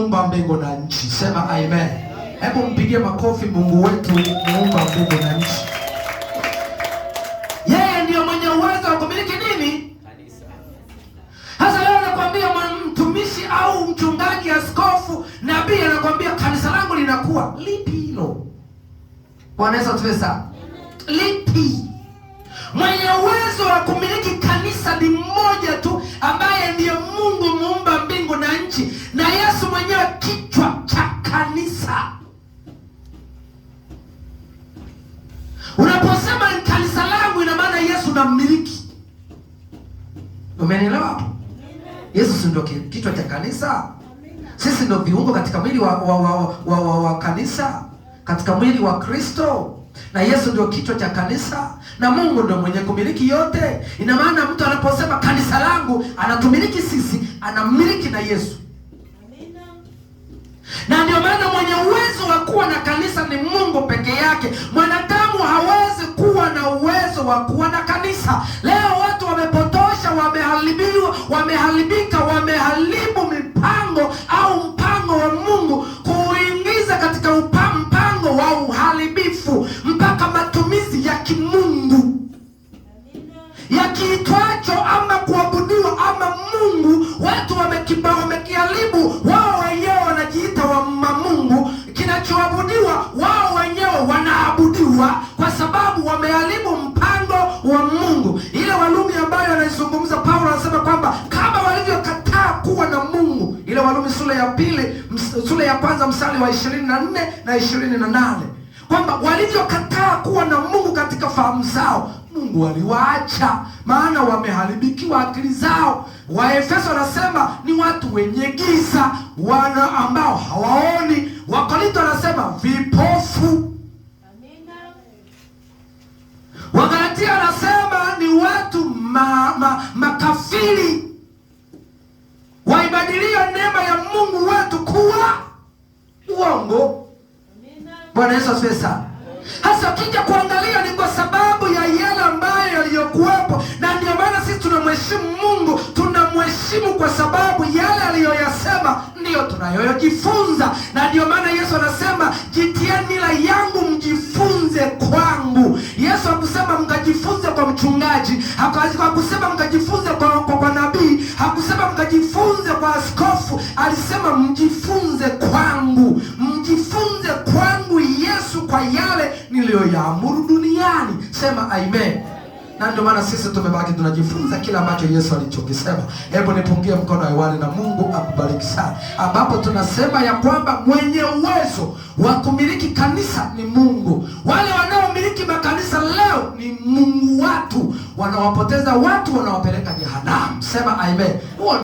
muumba mbingu na nchi. Sema amen. Hebu mpigie makofi Mungu wetu muumba mbingu na nchi. Yeye ndiyo mwenye uwezo wa kumiliki nini? Kanisa. Sasa leo anakuambia mtumishi au mchungaji, askofu, nabii anakuambia kanisa langu linakuwa lipi hilo? Bwana Yesu asifiwe sana. Lipi? Mwenye uwezo wa kumiliki kanisa ni mmoja tu, ambaye ndiye Mungu muumba mbingu na nchi, na Yesu mwenyewe kichwa cha kanisa. Unaposema kanisa langu, ina maana Yesu na mmiliki. Umeelewa hapo? Yesu si ndio kichwa cha kanisa? Sisi ndio viungo katika mwili wa kanisa, katika mwili wa Kristo, na Yesu ndio kichwa cha kanisa, na Mungu ndio mwenye kumiliki yote. Ina maana mtu anaposema kanisa langu, anatumiliki sisi, anamiliki na Yesu. Amina. Na ndio maana mwenye uwezo wa kuwa na kanisa ni Mungu peke yake. Mwanadamu hawezi kuwa na uwezo wa kuwa na kanisa. Leo watu wamepotosha, wameharibika, wameharibu mipango au mpango wa Mungu, kuingiza katika mpango wa uharibifu, mpaka matumizi ya kimungu yakiitwacho ama kuabudiwa ama Mungu. Watu wamekiharibu, wao wenyewe wanajiita wa Mungu. Kinachoabudiwa wao wenyewe wanaabudiwa, kwa sababu wameharibu mpango wa Mungu. Ile Warumi ambayo anaizungumza Paulo, anasema kwamba kama walivyokataa kuwa na Mungu, ile Warumi sura ya kwanza mstari wa 24 na 28, kwamba walivyokataa kuwa na Mungu katika fahamu zao, Mungu aliwaacha, maana wameharibikiwa akili zao. Waefeso anasema ni watu wenye giza, wana ambao hawaoni. Wakorinto anasema vipofu. Amina. Wagalatia anasema ni watu makafiri, waibadilia neema ya Mungu wetu kuwa uongo. Amina. Bwana Yesu asifiwe sana. Hasa ukija kuangalia, ni kwa sababu ya yale ambayo yaliyokuwepo, na ndio maana sisi tunamheshimu Mungu. Tunamheshimu kwa sababu yale aliyoyasema ndiyo tunayojifunza, na ndio maana Yesu anasema jitieni nira yangu mjifunze kwangu. Yesu hakusema mkajifunze kwa mchungaji, hakusema mkajifunze kwa nabii, hakusema mkajifunze kwa askofu. Alisema mjifunze kwangu, mjifunze kwangu Yesu kwa yale niliyoyaamuru duniani. Sema amen. Na ndio maana sisi tumebaki tunajifunza kila ambacho Yesu alichokisema. Hebu nipungie mkono hewani na Mungu akubariki sana, ambapo tunasema ya kwamba mwenye uwezo wa kumiliki kanisa ni Mungu. Wale wanaomiliki makanisa leo ni Mungu watu, wanawapoteza watu, wanawapeleka jehanamu. Sema amen.